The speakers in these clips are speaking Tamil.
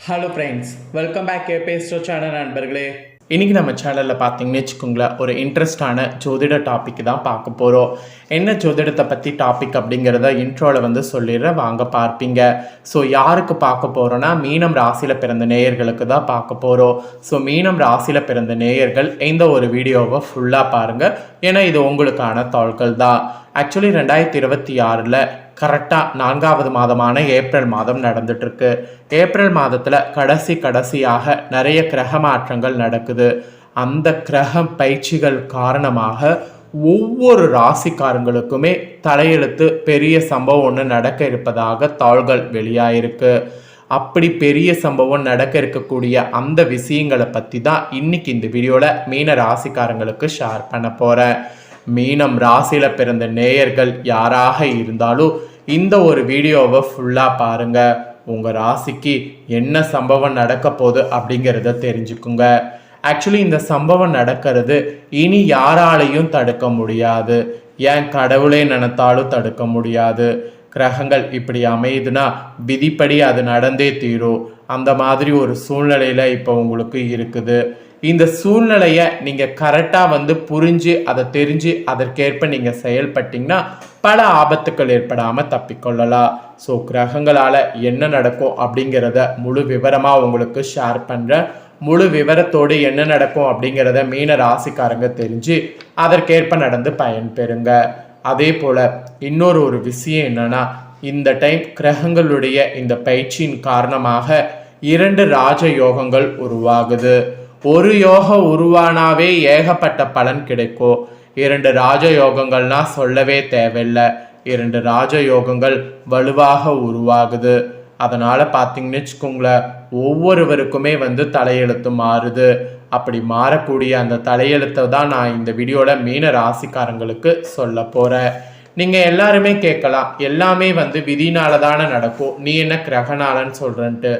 ஹலோ ஃப்ரெண்ட்ஸ், வெல்கம் பேக் கேபேஸ்டோ சேனல் நண்பர்களே. இன்றைக்கி நம்ம சேனலில் பார்த்தீங்கன்னு வச்சுக்கோங்களேன், ஒரு இன்ட்ரெஸ்டான ஜோதிட டாபிக் தான் பார்க்க போகிறோம். என்ன ஜோதிடத்தை பற்றி டாபிக் அப்படிங்கிறத இன்ட்ரோவில் சொல்லிடுறேன், வாங்க பார்ப்பீங்க. ஸோ யாருக்கு பார்க்க போகிறோன்னா, மீனம் ராசியில் பிறந்த நேயர்களுக்கு தான் பார்க்க போகிறோம். ஸோ மீனம் ராசியில் பிறந்த நேயர்கள் இந்த ஒரு வீடியோவை ஃபுல்லாக பாருங்கள், ஏன்னா இது உங்களுக்கான தாள்கள் தான். ஆக்சுவலி 2026 கரெக்டாக 4வது மாதமான ஏப்ரல் மாதம் நடந்துட்டுருக்கு. ஏப்ரல் மாதத்தில் கடைசியாக நிறைய கிரக மாற்றங்கள் நடக்குது. அந்த கிரக பயிற்சிகள் காரணமாக ஒவ்வொரு ராசிக்காரங்களுக்குமே தலையெழுத்து பெரிய சம்பவம் ஒன்று நடக்க இருப்பதாக தாள்கள் வெளியாயிருக்கு. அப்படி பெரிய சம்பவம் நடக்க இருக்கக்கூடிய அந்த விஷயங்களை பற்றி தான் இன்னைக்கு இந்த வீடியோவில் மீன ராசிக்காரங்களுக்கு ஷேர் பண்ண போகிறேன். மீனம் ராசியில் பிறந்த நேயர்கள் யாராக இருந்தாலும் இந்த ஒரு வீடியோவை ஃபுல்லாக பாருங்கள். உங்கள் ராசிக்கு என்ன சம்பவம் நடக்க போகுது அப்படிங்கிறத தெரிஞ்சுக்குங்க. ஆக்சுவலி இந்த சம்பவம் நடக்கிறது இனி யாராலையும் தடுக்க முடியாது. ஏன் கடவுளே நினைத்தாலும் தடுக்க முடியாது. கிரகங்கள் இப்படி அமையுதுன்னா விதிப்படி அது நடந்தே தீரும். அந்த மாதிரி ஒரு சூழ்நிலையில் இப்போ உங்களுக்கு இருக்குது. இந்த சூழ்நிலையை நீங்கள் கரெக்டாக புரிஞ்சு அதை தெரிஞ்சு அதற்கேற்ப நீங்கள் செயல்பட்டீங்கன்னா பல ஆபத்துக்கள் ஏற்படாமல் தப்பிக்கொள்ளலாம். ஸோ கிரகங்களால் என்ன நடக்கும் அப்படிங்கிறத முழு விவரமாக உங்களுக்கு ஷேர் பண்ணுறேன். முழு விவரத்தோடு என்ன நடக்கும் அப்படிங்கிறத மீன ராசிக்காரங்க தெரிஞ்சு அதற்கேற்ப நடந்து பயன்பெறுங்க. அதே போல் இன்னொரு விஷயம் என்னன்னா, இந்த டைம் கிரகங்களுடைய இந்த பயிற்சியின் காரணமாக 2 ராஜ யோகங்கள் உருவாகுது. ஒரு யோகம் உருவானாவே ஏகப்பட்ட பலன் கிடைக்கும். 2 ராஜ யோகங்கள்னா சொல்லவே தேவையில்லை. 2 ராஜ யோகங்கள் வலுவாக உருவாகுது. அதனால் பார்த்தீங்கன்னு வச்சுக்கோங்களேன், ஒவ்வொருவருக்குமே தலையெழுத்து மாறுது. அப்படி மாறக்கூடிய அந்த தலையெழுத்தை தான் நான் இந்த வீடியோவில் மீன ராசிக்காரங்களுக்கு சொல்ல போகிறேன். நீங்கள் எல்லாருமே கேட்கலாம், எல்லாமே விதினால தானே நடக்கும், நீ என்ன கிரகனாலன்னு சொல்கிறேன்ட்டு.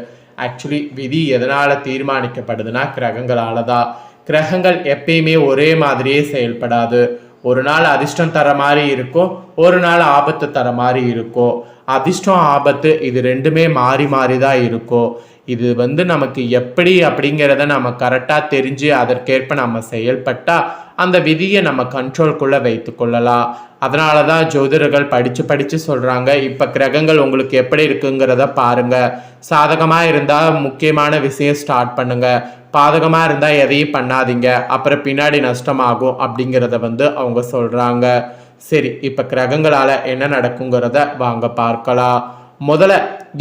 ஆக்சுவலி விதி எதனால் தீர்மானிக்கப்படுதுன்னா கிரகங்களால் தான். கிரகங்கள் எப்பயுமே ஒரே மாதிரியே செயல்படாது. ஒரு நாள் அதிர்ஷ்டம் தர மாதிரி இருக்கும், ஒரு நாள் ஆபத்து தர மாதிரி இருக்கும். அதிர்ஷ்டம் ஆபத்து இது ரெண்டுமே மாறி மாறி தான் இருக்கும். இது நமக்கு எப்படி அப்படிங்கிறத நம்ம கரெக்டாக தெரிஞ்சு அதற்கேற்ப நம்ம செயல்பட்டால் அந்த விதியை நம்ம கண்ட்ரோல்குள்ளே வைத்து கொள்ளலாம். அதனால தான் ஜோதிடர்கள் படித்து சொல்கிறாங்க, இப்போ கிரகங்கள் உங்களுக்கு எப்படி இருக்குங்கிறத பாருங்கள். சாதகமாக இருந்தால் முக்கியமான விஷயம் ஸ்டார்ட் பண்ணுங்கள், பாதகமாக இருந்தால் எதையும் பண்ணாதீங்க, அப்புறம் பின்னாடி நஷ்டமாகும் அப்படிங்கிறத அவங்க சொல்கிறாங்க. சரி, இப்போ கிரகங்களால் என்ன நடக்குங்கிறத வாங்க பார்க்கலாம். முதல்ல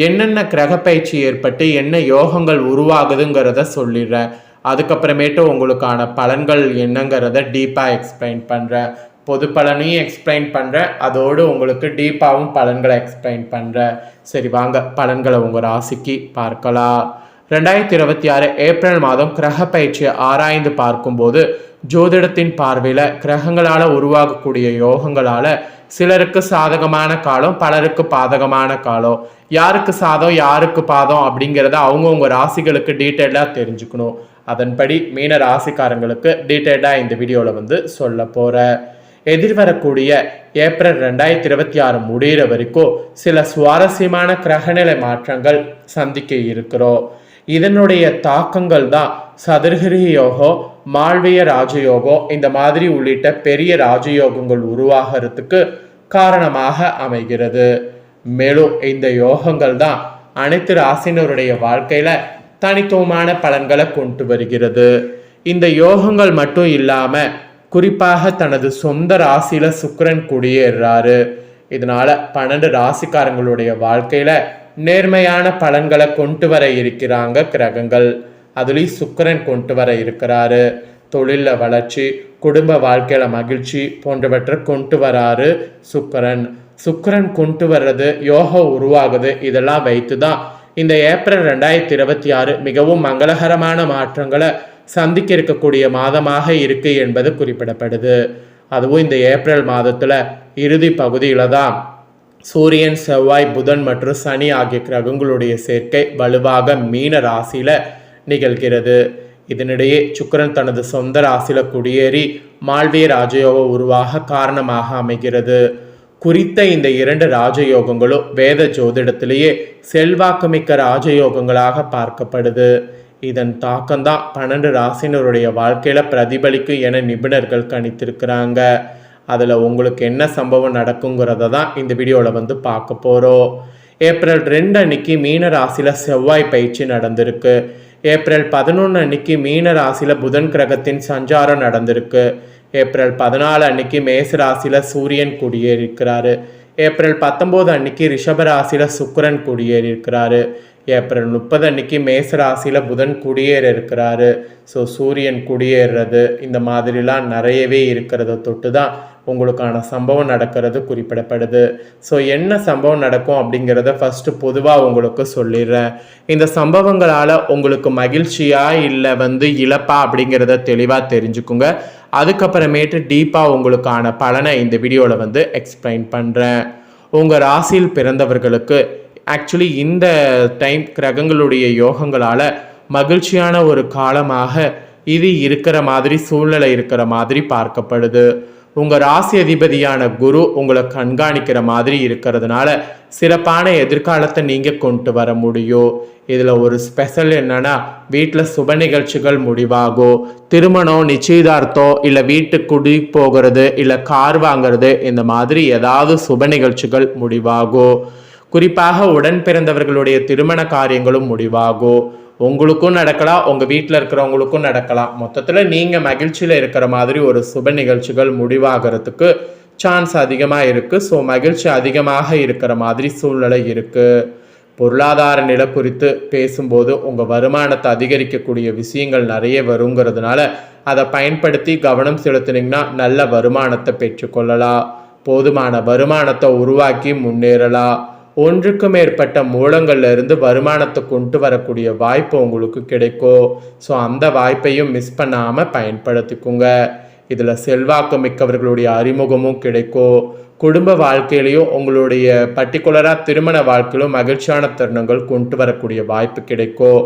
என்னென்ன கிரக பயிற்சி ஏற்பட்டு என்ன யோகங்கள் உருவாகுதுங்கிறத சொல்லிடுறேன். அதுக்கப்புறமேட்டு உங்களுக்கான பலன்கள் என்னங்கிறத டீப்பாக எக்ஸ்பிளைன் பண்ணுறேன். பொது பலனையும் எக்ஸ்பிளைன் பண்ணுறேன், அதோடு உங்களுக்கு டீப்பாகவும் பலன்களை எக்ஸ்பிளைன் பண்ணுறேன். சரி வாங்க பலன்களை உங்கள் ராசிக்கு பார்க்கலாம். 2026 ஏப்ரல் மாதம் கிரக பயிற்சியை ஆராய்ந்து பார்க்கும்போது ஜோதிடத்தின் பார்வையில் கிரகங்களால் உருவாகக்கூடிய யோகங்களால் சிலருக்கு சாதகமான காலம், பலருக்கு பாதகமான காலம். யாருக்கு சாதம் யாருக்கு பாதம் அப்படிங்கிறத அவங்கவுங்க ராசிகளுக்கு டீட்டெயிலாக தெரிஞ்சுக்கணும். அதன்படி மீன ராசிக்காரங்களுக்கு டீட்டெயிலாக இந்த வீடியோவில் சொல்ல போகிறேன். எதிர்வரக்கூடிய ஏப்ரல் 2026 முடிகிற வரைக்கும் சில சுவாரஸ்யமான கிரகநிலை மாற்றங்கள் சந்திக்க இருக்கிறோம். இதனுடைய தாக்கங்கள் தான் சதுர்கிரி யோகம், மால்விய ராஜயோகம் இந்த மாதிரி உள்ளிட்ட பெரிய ராஜயோகங்கள் உருவாகிறதுக்கு காரணமாக அமைகிறது. மேலும் இந்த யோகங்கள் தான் அனைத்து ராசினருடைய வாழ்க்கையில தனித்துவமான பலன்களை கொண்டு வருகிறது. இந்த யோகங்கள் மட்டும் இல்லாம குறிப்பாக தனது சொந்த ராசியில சுக்கிரன் குடியேறாரு. இதனால 12 ராசிக்காரங்களுடைய வாழ்க்கையில நேர்மையான பலன்களை கொண்டு வர இருக்கிறாங்க கிரகங்கள். அதுலேயும் சுக்கிரன் கொண்டு வர இருக்கிறாரு. தொழிலில் வளர்ச்சி, குடும்ப வாழ்க்கையில மகிழ்ச்சி போன்றவற்றை கொண்டு வராரு சுக்கிரன் கொண்டு வர்றது, யோகம் உருவாகுது. இதெல்லாம் வைத்து தான் இந்த ஏப்ரல் 2026 மிகவும் மங்களகரமான மாற்றங்களை சந்திக்க இருக்கக்கூடிய மாதமாக இருக்கு என்பது குறிப்பிடப்படுது. அதுவும் இந்த ஏப்ரல் மாதத்துல இறுதி பகுதியில தான் சூரியன், செவ்வாய், புதன் மற்றும் சனி ஆகிய கிரகங்களுடைய சேர்க்கை வலுவாக மீன ராசியில நிகழ்கிறது. இதனிடையே சுக்கிரன் தனது சொந்த ராசியில குடியேறி மால்விய ராஜயோக உருவாக காரணமாக அமைகிறது. குறித்த இந்த 2 ராஜயோகங்களும் வேத ஜோதிடத்திலேயே செல்வாக்குமிக்க ராஜயோகங்களாக பார்க்கப்படுது. இதன் தாக்கம்தான் 12 ராசினருடைய வாழ்க்கையில பிரதிபலிக்கும் என நிபுணர்கள் கணித்திருக்கிறாங்க. அதில் உங்களுக்கு என்ன சம்பவம் நடக்குங்கிறத தான் இந்த வீடியோவில் வந்து பார்க்க போகிறோம். ஏப்ரல் 2 அன்னைக்கு மீன ராசியில் செவ்வாய் பயிற்சி நடந்திருக்கு. ஏப்ரல் 11 அன்னைக்கு மீன ராசியில் புதன் கிரகத்தின் சஞ்சாரம் நடந்திருக்கு. ஏப்ரல் 14 அன்னைக்கு மேச ராசியில் சூரியன் குடியேறியிருக்கிறாரு. ஏப்ரல் 19 அன்னைக்கு ரிஷப ராசியில் சுக்கிரன் குடியேறியிருக்கிறாரு. ஏப்ரல் 30 அன்னைக்கு மேச ராசியில் புதன் குடியேற இருக்கிறாரு. ஸோ சூரியன் குடியேறது இந்த மாதிரிலாம் நிறையவே இருக்கிறத தொட்டு தான் உங்களுக்கான சம்பவம் நடக்கிறது குறிப்பிடப்படுது. ஸோ என்ன சம்பவம் நடக்கும் அப்படிங்கிறத ஃபஸ்ட்டு பொதுவாக உங்களுக்கு சொல்லிடுறேன். இந்த சம்பவங்களால் உங்களுக்கு மகிழ்ச்சியா இல்லை வந்து இழப்பா அப்படிங்கிறத தெளிவாக தெரிஞ்சுக்குங்க. அதுக்கப்புறமேட்டு டீப்பாக உங்களுக்கான பலனை இந்த வீடியோவில் வந்து எக்ஸ்பிளைன் பண்ணுறேன். உங்கள் ராசியில் பிறந்தவர்களுக்கு ஆக்சுவலி இந்த டைம் கிரகங்களுடைய யோகங்களால் மகிழ்ச்சியான ஒரு காலமாக இது இருக்கிற மாதிரி சூழ்நிலை இருக்கிற மாதிரி பார்க்கப்படுது. உங்கள் ராசி அதிபதியான குரு உங்களை கண்காணிக்கிற மாதிரி இருக்கிறதுனால சிறப்பான எதிர்காலத்தை நீங்கள் கொண்டு வர முடியும். இதில் ஒரு ஸ்பெஷல் என்னன்னா, வீட்டில் சுப நிகழ்ச்சிகள் முடிவாகும். திருமணம், நிச்சயதார்த்தம், இல்லை வீட்டுக்கு குடி போகிறது, இல்லை கார் வாங்கிறது, இந்த மாதிரி ஏதாவது சுப நிகழ்ச்சிகள் முடிவாகும். குறிப்பாக உடன் பிறந்தவர்களுடைய திருமண காரியங்களும் முடிவாகும். உங்களுக்கும் நடக்கலாம், உங்கள் வீட்டில் இருக்கிறவங்களுக்கும் நடக்கலாம். மொத்தத்தில் நீங்கள் மகிழ்ச்சியில் இருக்கிற மாதிரி ஒரு சுப நிகழ்ச்சிகள் முடிவாகிறதுக்கு சான்ஸ் அதிகமாக இருக்குது. ஸோ மகிழ்ச்சி அதிகமாக இருக்கிற மாதிரி சூழ்நிலை இருக்குது. பொருளாதார நிலை குறித்து பேசும்போது உங்கள் வருமானத்தை அதிகரிக்கக்கூடிய விஷயங்கள் நிறைய வருங்கிறதுனால அதை பயன்படுத்தி கவனம் செலுத்தினீங்கன்னா நல்ல வருமானத்தை பெற்றுக்கொள்ளலாம். போதுமான வருமானத்தை உருவாக்கி முன்னேறலாம். ஒன்றுக்கு மேற்பட்ட மூலங்கள்ல இருந்து வருமானத்தை கொண்டு வரக்கூடிய வாய்ப்பு உங்களுக்கு கிடைக்கும். ஸோ அந்த வாய்ப்பையும் மிஸ் பண்ணாமல் பயன்படுத்திக்குங்க. இதில் செல்வாக்கு மிக்கவர்களுடைய அறிமுகமும் கிடைக்கும். குடும்ப வாழ்க்கையிலையும் உங்களுடைய பர்டிகுலராக திருமண வாழ்க்கையிலும் மகிழ்ச்சியான தருணங்கள் கொண்டு வரக்கூடிய வாய்ப்பு கிடைக்கும்.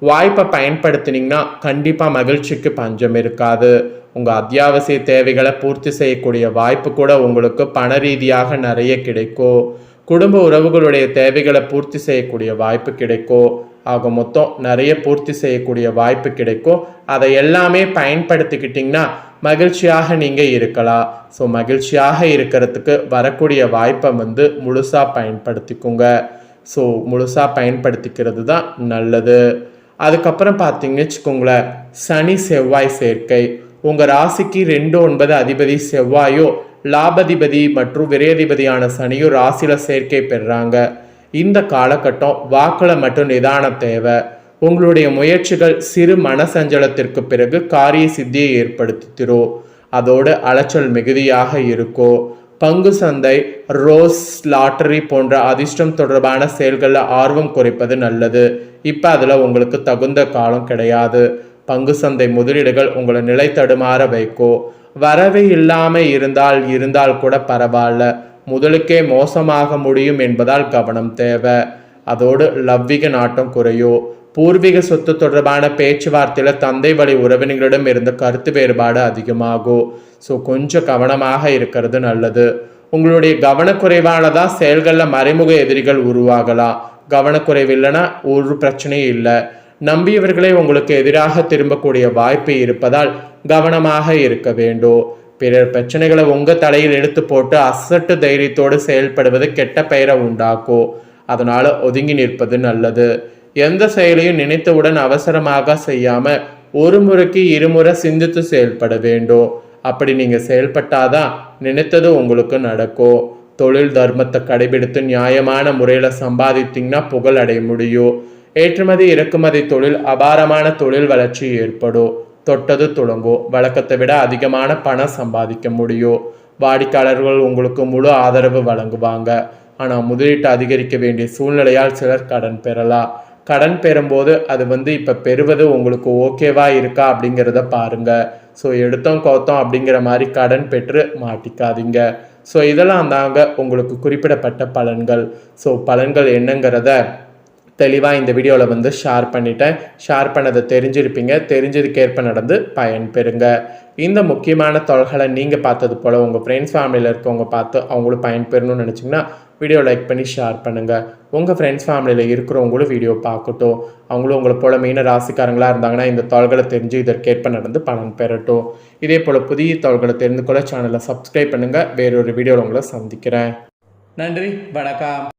வாய்ப்பை பயன்படுத்தினீங்கன்னா கண்டிப்பாக மகிழ்ச்சிக்கு பஞ்சம் இருக்காது. உங்கள் அத்தியாவசிய தேவைகளை பூர்த்தி செய்யக்கூடிய வாய்ப்பு கூட உங்களுக்கு பண ரீதியாக நிறைய கிடைக்கும். குடும்ப உறவுகளுடைய தேவைகளை பூர்த்தி செய்யக்கூடிய வாய்ப்பு கிடைக்கும். ஆக மொத்தம் நிறைய பூர்த்தி செய்யக்கூடிய வாய்ப்பு கிடைக்கும். அதை எல்லாமே பயன்படுத்திக்கிட்டிங்கன்னா மகிழ்ச்சியாக நீங்கள் இருக்கலாம். ஸோ மகிழ்ச்சியாக இருக்கிறதுக்கு வரக்கூடிய வாய்ப்பை வந்து முழுசாக பயன்படுத்திக்குங்க. ஸோ முழுசாக பயன்படுத்திக்கிறது தான் நல்லது. அதுக்கப்புறம் பார்த்தீங்கன்னு வச்சுக்கோங்களேன், சனி செவ்வாய் சேர்க்கை. உங்கள் ராசிக்கு 2-9 அதிபதி செவ்வாயோ, லாபதிபதி மற்றும் விரையதிபதியான சனியும் ராசியில சேர்க்கை பெறுறாங்க. இந்த காலகட்டம் வாக்குல மட்டும் நிதானம் தேவை. உங்களுடைய முயற்சிகள் சிறு மனசஞ்சலத்திற்கு பிறகு காரிய சித்தியை ஏற்படுத்தி தரும். அதோடு அலைச்சல் மிகுதியாக இருக்கும். பங்கு சந்தை, ரோஸ், லாட்டரி போன்ற அதிர்ஷ்டம் தொடர்பான செயல்களில் ஆர்வம் குறைப்பது நல்லது. இப்போ அதில் உங்களுக்கு தகுந்த காலம் கிடையாது. பங்கு சந்தை முதலீடுகள் உங்களை நிலை தடுமாற வைக்கும். வரவே இல்லாமல் இருந்தால் கூட பரவாயில்ல, முதலுக்கே மோசமாக முடியும் என்பதால் கவனம் தேவை. அதோடு லவ்விக நாட்டம் குறையும். பூர்வீக சொத்து தொடர்பான பேச்சுவார்த்தையில் தந்தை வழி உறவினர்களிடம் இருந்த கருத்து வேறுபாடு அதிகமாகும். ஸோ கொஞ்சம் கவனமாக இருக்கிறது நல்லது. உங்களுடைய கவனக்குறைவானதான் செயல்களில் மறைமுக எதிரிகள் உருவாகலாம். கவனக்குறைவு இல்லைன்னா ஒரு பிரச்சனையும் இல்லை. நம்பியவர்களே உங்களுக்கு எதிராக திரும்பக்கூடிய வாய்ப்பு இருப்பதால் கவனமாக இருக்க வேண்டும். பிறர் பிரச்சனைகளை உங்கள் தலையில் எடுத்து போட்டு அசட்டு தைரியத்தோடு செயல்படுவது கெட்ட பெயரை உண்டாக்கும். அதனால் ஒதுங்கி நிற்பது நல்லது. எந்த செயலையும் நினைத்தவுடன் அவசரமாக செய்யாமல் ஒரு முறைக்கு இருமுறை சிந்தித்து செயல்பட வேண்டும். அப்படி நீங்கள் செயல்பட்டாதான் நினைத்தது உங்களுக்கு நடக்கும். தொழில் தர்மத்தை கடைபிடித்து நியாயமான முறையில் சம்பாதித்தீங்கன்னா புகழ் அடைய முடியும். ஏற்றுமதி இறக்குமதி தொழில் அபாரமான தொழில் வளர்ச்சி ஏற்படும். தொட்டது துளங்கும். வழக்கத்தை விட அதிகமான பணம் சம்பாதிக்க முடியும். வாடிக்கையாளர்கள் உங்களுக்கு முழு ஆதரவு வழங்குவாங்க. ஆனால் முதலீட்டு அதிகரிக்க வேண்டிய சூழ்நிலையால் சிலர் கடன் பெறலாம். கடன் பெறும்போது அது இப்போ பெறுவது உங்களுக்கு ஓகேவா இருக்கா அப்படிங்கிறத பாருங்க. ஸோ எடுத்தோம் கவுத்தோம் அப்படிங்கிற மாதிரி கடன் பெற்று மாட்டிக்காதீங்க. ஸோ இதெல்லாம் தாங்க உங்களுக்கு குறிப்பிடப்பட்ட பலன்கள். ஸோ பலன்கள் என்னங்கிறத தெளிவாக இந்த வீடியோவில் வந்து ஷேர் பண்ணிட்டேன். ஷேர் பண்ணதை தெரிஞ்சிருப்பீங்க. தெரிஞ்சதுக்கேற்ப நடந்து பயன் பெறுங்க. இந்த முக்கியமான தகவல்களை நீங்கள் பார்த்தது போல் உங்கள் ஃப்ரெண்ட்ஸ் ஃபேமிலியில் இருக்கவங்க பார்த்து அவங்களும் பயன்பெறணும்னு நினச்சிங்கன்னா வீடியோ லைக் பண்ணி ஷேர் பண்ணுங்கள். உங்கள் ஃப்ரெண்ட்ஸ் ஃபேமிலியில் இருக்கிறவங்களும் வீடியோ பார்க்கட்டும். அவங்களும் உங்களை போல் மீன ராசிக்காரங்களாக இருந்தாங்கன்னா இந்த தகவல்களை தெரிஞ்சு இதற்கேற்ப நடந்து பலன் பெறட்டும். இதே போல் புதிய தகவல்களை தெரிந்து கொள்ள சேனலை சப்ஸ்கிரைப் பண்ணுங்கள். வேறொரு வீடியோவில் உங்களை சந்திக்கிறேன். நன்றி, வணக்கம்.